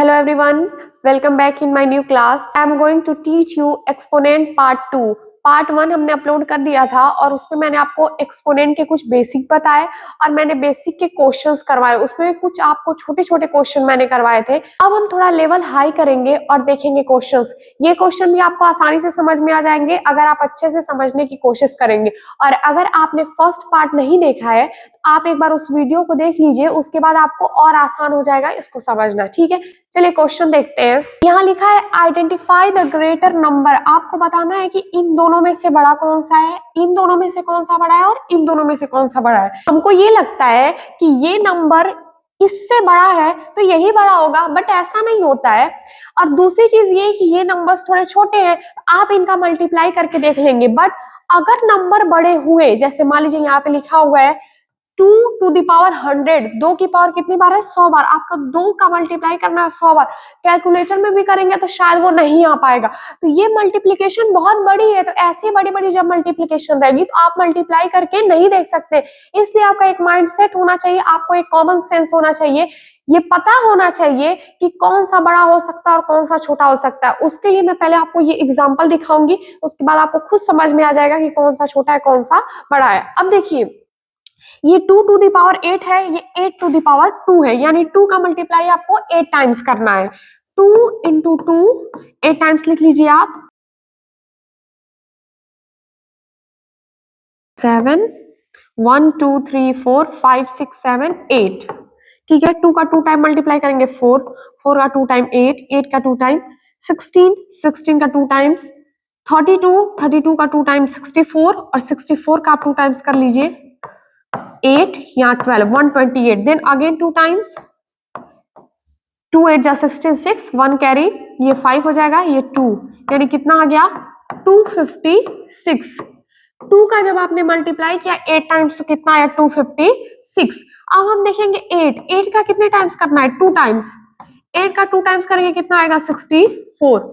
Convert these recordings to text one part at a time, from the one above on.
Hello everyone, welcome back in my new class. I am going to teach you exponent part 2. Part 1 हमने upload कर दिया था और उसमें मैंने आपको एक्सपोनेंट के कुछ बेसिक बताए और मैंने बेसिक के क्वेश्चंस करवाए। उसमें कुछ आपको छोटे छोटे क्वेश्चन मैंने करवाए थे। अब हम थोड़ा लेवल हाई करेंगे और देखेंगे क्वेश्चंस। ये क्वेश्चन भी आपको आसानी से समझ में आ जाएंगे अगर आप अच्छे से समझने की कोशिश करेंगे। और अगर आपने फर्स्ट पार्ट नहीं देखा है तो आप एक बार उस वीडियो को देख लीजिए, उसके बाद आपको और आसान हो जाएगा इसको समझना। ठीक है, चलिए क्वेश्चन देखते हैं। यहाँ लिखा है आइडेंटिफाई द ग्रेटर नंबर। आपको बताना है कि इन दोनों में से बड़ा कौन सा है, इन दोनों में से कौन सा बड़ा है और इन दोनों में से कौन सा बड़ा है। हमको ये लगता है कि ये नंबर इससे बड़ा है तो यही बड़ा होगा, बट ऐसा नहीं होता है। और दूसरी चीज ये कि ये नंबर्स थोड़े छोटे हैं, आप इनका मल्टीप्लाई करके देख लेंगे। बट अगर नंबर बड़े हुए, जैसे मान लीजिए यहाँ पे लिखा हुआ है 2 टू द पावर 100, 2 की पावर कितनी बार है, 100 बार। आपको 2 का मल्टीप्लाई करना है 100 बार। कैलकुलेटर में भी करेंगे तो शायद वो नहीं आ पाएगा। तो ये मल्टीप्लिकेशन बहुत बड़ी है, तो ऐसी बड़ी बड़ी जब मल्टीप्लिकेशन रहेगी तो आप मल्टीप्लाई करके नहीं देख सकते। इसलिए आपका एक माइंड सेट होना चाहिए, आपको एक कॉमन सेंस होना चाहिए, ये पता होना चाहिए कि कौन सा बड़ा हो सकता है और कौन सा छोटा हो सकता है। उसके लिए मैं पहले आपको ये एग्जांपल दिखाऊंगी, उसके बाद आपको खुद समझ में आ जाएगा कि कौन सा छोटा है कौन सा बड़ा है। अब देखिए, ये 2 टू द पावर 8 है, ये 8 टू द पावर 2 है, यानी 2 का मल्टीप्लाई आपको 8 टाइम्स करना है। 2 इंटू 2, 8 टाइम्स लिख लीजिए आप। 7 1 2 3 4 5 6 7 8। ठीक है, 2 का 2 टाइम मल्टीप्लाई करेंगे 4, 4 का 2 टाइम 8, 8 का 2 टाइम 16, 16 का 2 टाइम्स 32, 32 का 2 टाइम 64 और 64 का आप 2 टाइम्स कर लीजिए 8, यहाँ 12, 128। देन अगेन 2 टाइम्स, 2 8 जा 66, 1 कैरी, ये 5 हो जाएगा, ये 2, यानी कितना आ गया 256। 2 का जब आपने मल्टीप्लाई किया 8 टाइम्स तो कितना आया 256। अब हम देखेंगे 8 का कितने टाइम्स करना है, 2 टाइम्स। 8 का 2 टाइम्स करेंगे कितना आएगा 64।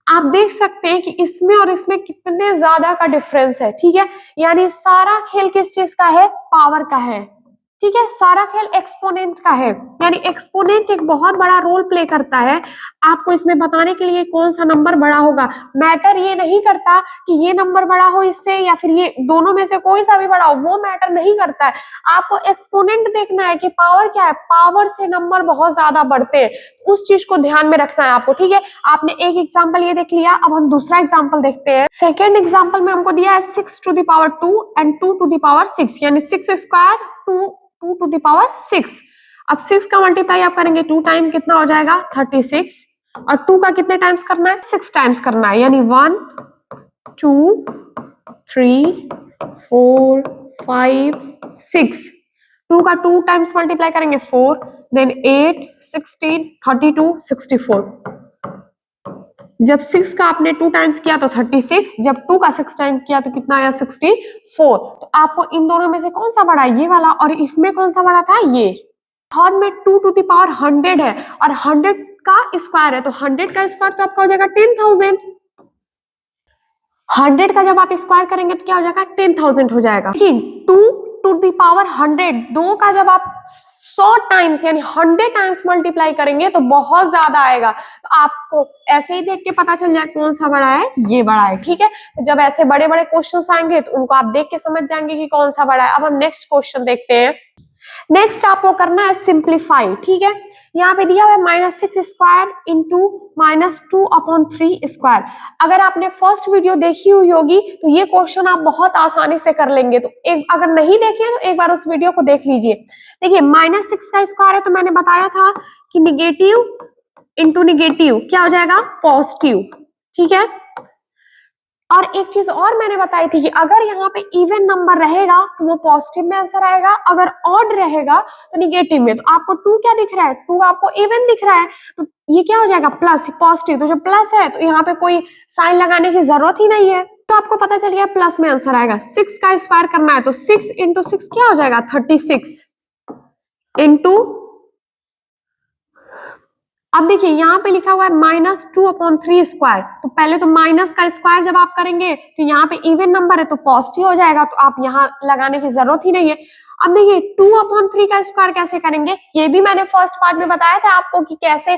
आप देख सकते हैं कि इसमें और इसमें कितने ज्यादा का डिफरेंस है। ठीक है, यानी सारा खेल किस चीज का है, पावर का है। ठीक है, सारा खेल एक्सपोनेंट का है, यानी एक्सपोनेंट एक बहुत बड़ा रोल प्ले करता है आपको इसमें बताने के लिए कौन सा नंबर बड़ा होगा। मैटर ये नहीं करता कि ये नंबर बड़ा हो इससे या फिर ये दोनों में से कोई सा भी बड़ा हो, वो मैटर नहीं करता है। आपको एक्सपोनेंट देखना है कि पावर क्या है, पावर से नंबर बहुत ज्यादा बढ़ते हैं, उस चीज को ध्यान में रखना है आपको। ठीक है, आपने एक एग्जाम्पल ये देख लिया, अब हम दूसरा एग्जाम्पल देखते हैं। सेकेंड एग्जाम्पल में हमको दिया है 6 to the power 2 and 2 to the power 6, यानी 6 स्क्वायर 2 टू द पावर 6। अब 6 का मल्टीप्लाई आप करेंगे 2 टाइम, कितना हो जाएगा 36, और 2 का कितने टाइम्स करना है, 6 टाइम्स करना है, यानी 1 2 3 4 5 6। 2 का 2 टाइम्स मल्टीप्लाई करेंगे 4, देन 8 16 32 64। जब 6 का आपने 2 टाइम्स किया तो 36, जब 2 का 6 टाइम किया तो कितना आया 64। तो आपको इन दोनों में से कौन सा बड़ा है, ये वाला, और इसमें कौन सा बड़ा था, ये। थर्ड में 2 टू द पावर 100 है और 100 का स्क्वायर है, तो 100 का स्क्वायर तो आपका हो जाएगा 10,000। 100 का जब आप स्क्वायर करेंगे तो क्या हो जाएगा 10,000 हो जाएगा। लेकिन 2 टू द पावर 100, 2 का जब आप 100 टाइम्स यानी 100 टाइम्स मल्टीप्लाई करेंगे तो बहुत ज्यादा आएगा। तो आपको ऐसे ही देख के पता चल जाए कौन सा बड़ा है, ये बड़ा है। ठीक है, तो जब ऐसे बड़े बड़े क्वेश्चंस आएंगे तो उनको आप देख के समझ जाएंगे कि कौन सा बड़ा है। अब हम नेक्स्ट क्वेश्चन देखते हैं। नेक्स्ट आपको करना है सिंप्लीफाई। ठीक है, यहाँ पे दिया हुआ है -6 स्क्वायर इंटू -2/3 स्क्वायर। अगर आपने फर्स्ट वीडियो देखी हुई होगी तो ये क्वेश्चन आप बहुत आसानी से कर लेंगे। तो एक अगर नहीं देखे तो एक बार उस वीडियो को देख लीजिए। देखिए -6 का स्क्वायर है तो मैंने बताया था कि निगेटिव इंटू निगेटिव क्या हो जाएगा, पॉजिटिव। ठीक है, और एक चीज और मैंने बताई थी कि अगर यहाँ पे इवन नंबर रहेगा तो वो पॉजिटिव में आंसर आएगा, अगर ऑड रहेगा तो निगेटिव में। तो आपको 2 क्या दिख रहा है, 2 आपको इवन दिख रहा है, तो ये क्या हो जाएगा प्लस, पॉजिटिव। तो जो प्लस है तो यहाँ पे कोई साइन लगाने की जरूरत ही नहीं है, तो आपको पता चल गया प्लस में आंसर आएगा। 6 का स्क्वायर करना है तो 6 इंटू 6 क्या हो जाएगा 36 इंटू, अब देखिए यहाँ पे लिखा हुआ है -2/3 स्क्वायर। तो पहले तो माइनस का स्क्वायर जब आप करेंगे तो यहाँ पे इवन नंबर है तो पॉजिटिव हो जाएगा, तो आप यहाँ लगाने की जरूरत ही नहीं है। अब देखिए 2/3 का स्क्वायर कैसे करेंगे, ये भी मैंने फर्स्ट पार्ट में बताया था आपको कि कैसे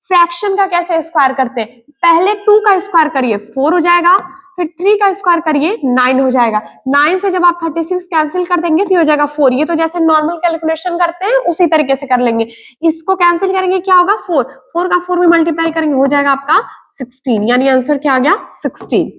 फ्रैक्शन का कैसे स्क्वायर करते हैं। पहले 2 का स्क्वायर करिए 4 हो जाएगा, फिर 3 का स्क्वायर करिए 9 हो जाएगा। 9 से जब आप 36 कैंसिल कर देंगे तो हो जाएगा 4। ये तो जैसे नॉर्मल कैलकुलेशन करते हैं उसी तरीके से कर लेंगे। इसको कैंसिल करेंगे क्या होगा 4, 4 का 4 में मल्टीप्लाई करेंगे हो जाएगा आपका 16, यानी आंसर क्या आ गया 16।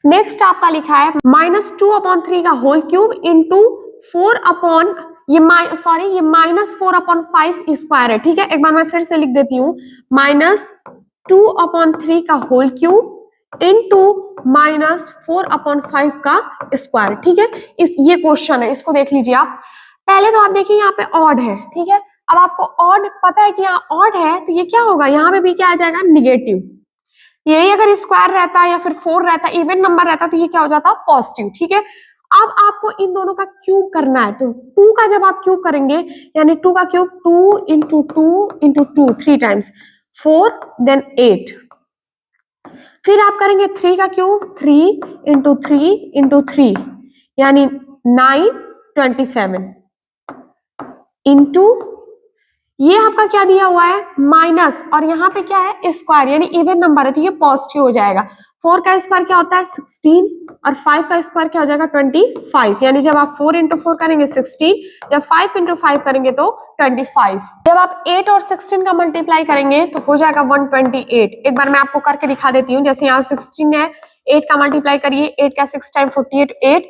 नेक्स्ट आपका लिखा है -2/3 का होल क्यूब इंटू 4 अपॉन ये -4/5 स्क्वायर है। ठीक है, एक बार मैं फिर से लिख देती हूँ, -2/3 का होल क्यूब इंटू -4/5 का स्क्वायर। ठीक है, ये क्वेश्चन है, इसको देख लीजिए आप। पहले तो आप देखिए यहाँ पे ऑड है, ठीक है। अब आपको ऑड पता है कि यहाँ ऑड है तो ये क्या होगा, यहाँ पे भी क्या आ जाएगा निगेटिव। यही अगर स्क्वायर रहता या फिर 4 रहता, इवन नंबर रहता तो ये क्या हो जाता पॉजिटिव। ठीक है, अब आपको इन दोनों का क्यूब करना है, तो 2 का जब आप क्यूब करेंगे यानी 2 का cube 2 into 2 into 2 3 times 4 then 8। फिर आप करेंगे 3 का क्यूब 3 इंटू 3 इंटू 3 यानी 9 27 इंटू ये आपका क्या दिया हुआ है माइनस, और यहाँ पे क्या है स्क्वायर यानी इवन नंबर है तो ये पॉजिटिव हो जाएगा। 4 का स्क्वायर क्या होता है 16 और 5 का स्क्वायर क्या हो जाएगा 25, यानी जब आप 4 इंटू 4 करेंगे 16, जब 5 इंटू 5 करेंगे तो 25। जब आप 8 और 16 का मल्टीप्लाई करेंगे तो हो जाएगा 128। एक बार मैं आपको करके दिखा देती हूँ, जैसे यहाँ 16 है, 8 का मल्टीप्लाई करिए, 8 का 6 टाइम 48, 8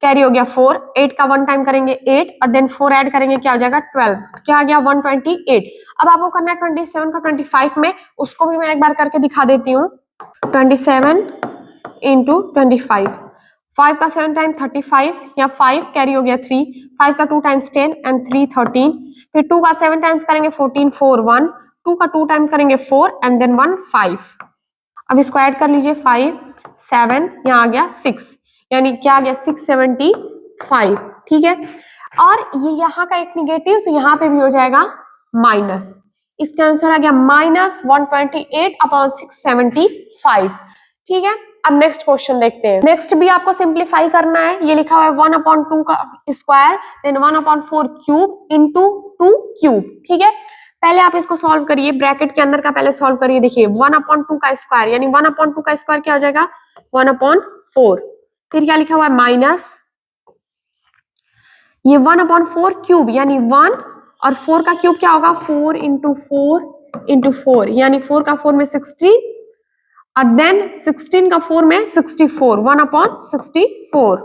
कैरी हो गया 4, 8 का 1 टाइम करेंगे 8 और देन 4 ऐड करेंगे क्या हो जाएगा 12, क्या आ गया 128। अब आपको करना है 27 का 25 में, उसको भी मैं एक बार करके दिखा देती हूँ। 27 इंटू 25, 5 का 7 टाइम 35 या 5 कैरी हो गया 3, 5 का 2 टाइम्स 10 एंड 3 13, फिर 2 का 7 टाइम्स करेंगे 14 4 1, 2 का 2 टाइम करेंगे 4 एंड देन 1 5। अब इसको ऐड कर लीजिए 5 7 यहाँ आ गया 6, यानी क्या आ गया 675। ठीक है, और ये यहाँ का एक निगेटिव तो यहाँ पे भी हो जाएगा माइनस, इसका आंसर आ गया -128/675। ठीक है, अब नेक्स्ट क्वेश्चन देखते हैं। नेक्स्ट भी आपको सिंप्लीफाई करना है, ये लिखा हुआ है 1/2 का square then 1/4 cube into 2 cube. ठीक है, पहले आप इसको सॉल्व करिए, ब्रैकेट के अंदर का पहले सॉल्व करिए। देखिए 1/2 का स्क्वायर यानी 1/2 का स्क्वायर क्या हो जाएगा 1/4, फिर क्या लिखा हुआ है माइनस ये 1/4 क्यूब यानी 1 और 4 का क्यूब क्या होगा 4 इंटू 4 इंटू 4 यानी 4 का 4 में 60 और देन 16 का 4 में 64, 1/64।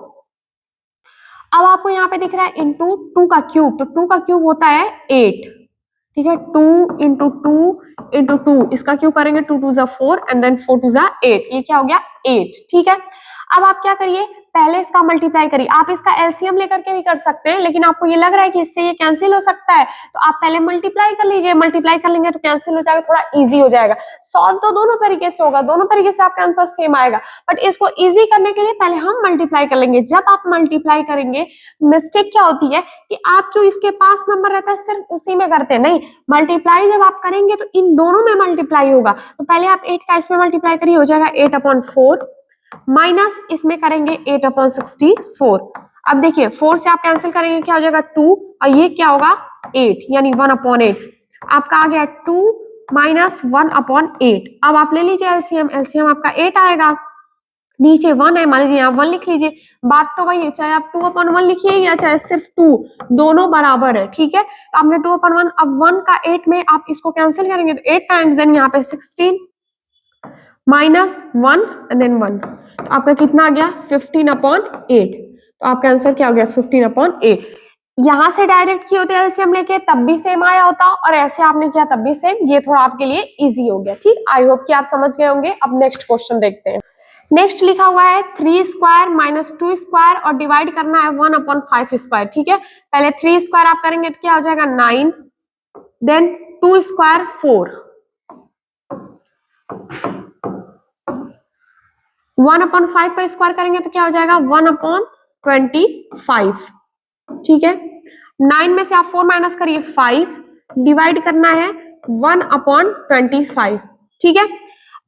अब आपको यहाँ पे दिख रहा है इंटू 2 का क्यूब, तो 2 का क्यूब होता है 8। ठीक है, 2 इंटू 2 इंटू 2, इसका क्यूब करेंगे 2 2 जा 4 एंड देन 4 2 जा 8, ये क्या हो गया 8। ठीक है, अब आप क्या करिए पहले इसका मल्टीप्लाई करिए, आप इसका एलसीएम लेकर के भी कर सकते हैं, लेकिन आपको ये लग रहा है कि इससे ये कैंसिल हो सकता है तो आप पहले मल्टीप्लाई कर लीजिए, मल्टीप्लाई कर लेंगे तो कैंसिल हो जाएगा, थोड़ा इजी हो जाएगा। सॉल्व तो दोनों तरीके से होगा, दोनों तरीके से आपका आंसर सेम आएगा, बट इसको इजी करने के लिए पहले हम मल्टीप्लाई कर लेंगे। जब आप मल्टीप्लाई करेंगे मिस्टेक क्या होती है कि आप जो इसके पास नंबर रहता है सिर्फ उसी में करते हैं, नहीं, मल्टीप्लाई जब आप करेंगे तो इन दोनों में मल्टीप्लाई होगा। तो पहले आप 8 का इसमें मल्टीप्लाई करिए, हो जाएगा 8/4 माइनस इसमें करेंगे 8/64। अब देखिए 4 से आप कैंसिल करेंगे क्या हो जाएगा 2 और ये क्या होगा 8 यानी 1/8, आपका आ गया 2 माइनस 1/8। अब आप ले लीजिए एलसीएम, एलसीएम आपका 8 आएगा, नीचे 1 है, मान लीजिए यहाँ 1 लिख लीजिए, बात तो वही है, चाहे आप 2/1 लिखिए या चाहे सिर्फ 2, दोनों बराबर है। ठीक है, तो आपने 2/1, अब 1 का 8 में आप इसको कैंसिल करेंगे तो 8 टाइम्स देन यहाँ पे 16 माइनस 1 एंड देन 1, तो आपका कितना आ गया 15/8। तो आपका आंसर क्या हो गया 15/8। यहां से डायरेक्ट किए होते एलसीएम लेके तब भी सेम आया होता, और ऐसे आपने किया तब भी सेम, ये थोड़ा आपके लिए इजी हो गया। ठीक, आई होप कि आप समझ गए होंगे। अब नेक्स्ट क्वेश्चन देखते हैं। नेक्स्ट लिखा हुआ है 3 स्क्वायर माइनस 2 स्क्वायर और डिवाइड करना है 1/5 स्क्वायर। ठीक है, पहले 3 स्क्वायर आप करेंगे तो क्या हो जाएगा 9, देन 2 स्क्वायर 4, 1/5 का स्क्वायर करेंगे तो क्या हो जाएगा 1/25। ठीक है, 9 में से आप 4 माइनस करिए 5, डिवाइड करना है 1/25। ठीक है,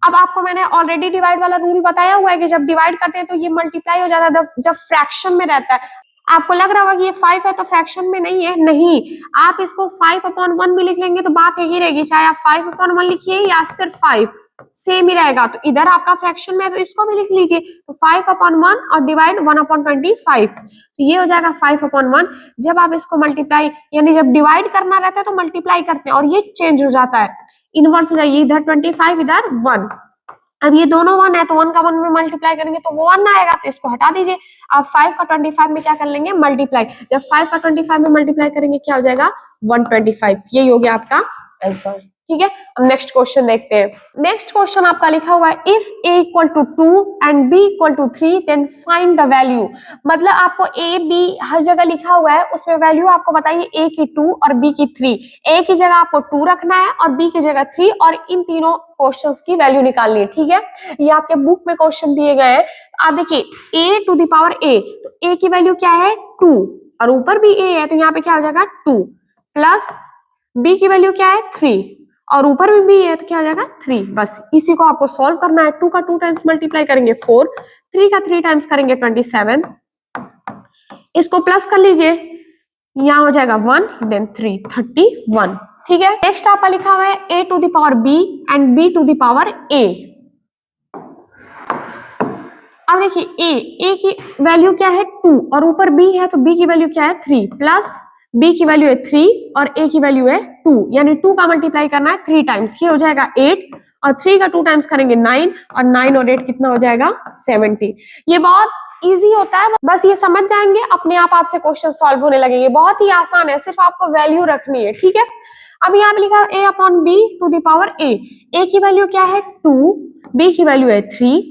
अब आपको मैंने ऑलरेडी डिवाइड वाला रूल बताया हुआ है कि जब डिवाइड करते हैं तो ये मल्टीप्लाई हो जाता है जब फ्रैक्शन में रहता है। आपको लग रहा होगा कि ये 5 है तो फ्रैक्शन में नहीं है, नहीं, आप इसको 5/1 भी लिख लेंगे तो बात यही रहेगी, चाहे आप 5/1 लिखिए या सिर्फ 5 सेम ही रहेगा। तो इधर आपका फ्रैक्शन में है तो इसको भी लिख लीजिए, तो 5/1 और डिवाइड 1/25, तो ये हो जाएगा 5/1। जब आप इसको मल्टीप्लाई यानी जब डिवाइड करना रहता है तो मल्टीप्लाई करते हैं और ये चेंज हो जाता है, इनवर्स हो जाएगी, इधर 25 इधर 1। अब ये दोनों 1 है तो 1 का 1 में मल्टीप्लाई करेंगे तो वो 1 आएगा, तो इसको हटा दीजिए। अब 5 का 25 में क्या कर लेंगे, मल्टीप्लाई। जब 5 का 25 में मल्टीप्लाई करेंगे क्या हो जाएगा, 125। यही हो गया आपका आंसर। ठीक है, अब नेक्स्ट क्वेश्चन देखते हैं। नेक्स्ट क्वेश्चन आपका लिखा हुआ है if a equal to 2 and b equal to 3 then find the value. मतलब आपको a b हर जगह लिखा हुआ है, उसमें वैल्यू आपको बताइए, a की 2 और b की 3। a की जगह आपको 2 रखना है और b की जगह 3, और इन तीनों क्वेश्चंस की वैल्यू निकालनी है। ठीक है, ये आपके बुक में क्वेश्चन दिए गए हैं। आप देखिए a to the power a, तो a की वैल्यू क्या है 2 और ऊपर भी a है, तो यहाँ पे क्या हो जाएगा 2 प्लस b की वैल्यू क्या है 3 और ऊपर भी b है तो क्या हो जाएगा 3। बस इसी को आपको सॉल्व करना है। 2 का 2 टाइम्स मल्टीप्लाई करेंगे 4, 3 का 3 टाइम्स करेंगे 27, इसको प्लस कर लीजिए, यहाँ हो जाएगा 1 देन 3 31। ठीक है, नेक्स्ट आपका लिखा हुआ है a to the power b and b to the power a। अब देखिए a की वैल्यू क्या है 2 और ऊपर b है तो b की वैल्यू क्या है 3 प्लस b की वैल्यू है 3 और a की वैल्यू है 2, यानी 2 का मल्टीप्लाई करना है 3 टाइम्स, ये हो जाएगा 8 और 3 का 2 टाइम्स करेंगे 9 और 9 और 8 कितना हो जाएगा 70। ये बहुत इजी होता है, बस ये समझ जाएंगे अपने आप आपसे क्वेश्चन सॉल्व होने लगेंगे, बहुत ही आसान है, सिर्फ आपको वैल्यू रखनी है। ठीक है, अब यहाँ पे लिखा है a upon b to the power a की वैल्यू क्या है 2, b की वैल्यू है 3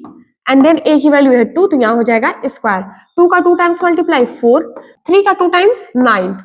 एंड देन a की वैल्यू है 2, तो यहाँ हो जाएगा स्क्वायर, 2 का 2 टाइम्स मल्टीप्लाई 4, 3 का 2 टाइम्स 9,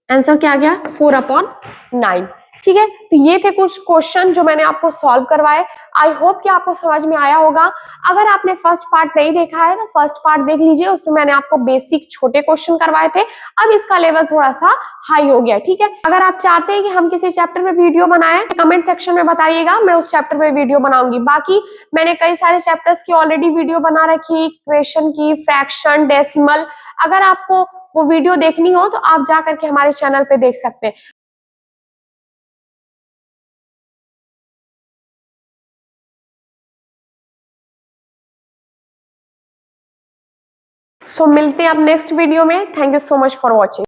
आंसर क्या आ गया 4/9। ठीक है, तो ये थे कुछ क्वेश्चन जो मैंने आपको सॉल्व करवाए। आई होप कि आपको समझ में आया होगा। अगर आपने फर्स्ट पार्ट नहीं देखा है तो फर्स्ट पार्ट देख लीजिए, उसमें मैंने आपको बेसिक छोटे क्वेश्चन करवाए थे, अब इसका लेवल थोड़ा सा हाई हो गया। ठीक है, अगर आप चाहते हैं कि हम किसी चैप्टर में वीडियो बनाएं तो कमेंट सेक्शन में बताइएगा, मैं उस चैप्टर में वीडियो बनाऊंगी। बाकी मैंने कई सारे चैप्टर्स की ऑलरेडी वीडियो बना रखी, इक्वेशन की, फ्रैक्शन, डेसिमल, अगर आपको वो वीडियो देखनी हो तो आप जा करके हमारे चैनल पे देख सकते हैं। सो मिलते हैं अब नेक्स्ट वीडियो में। Thank you so much for watching.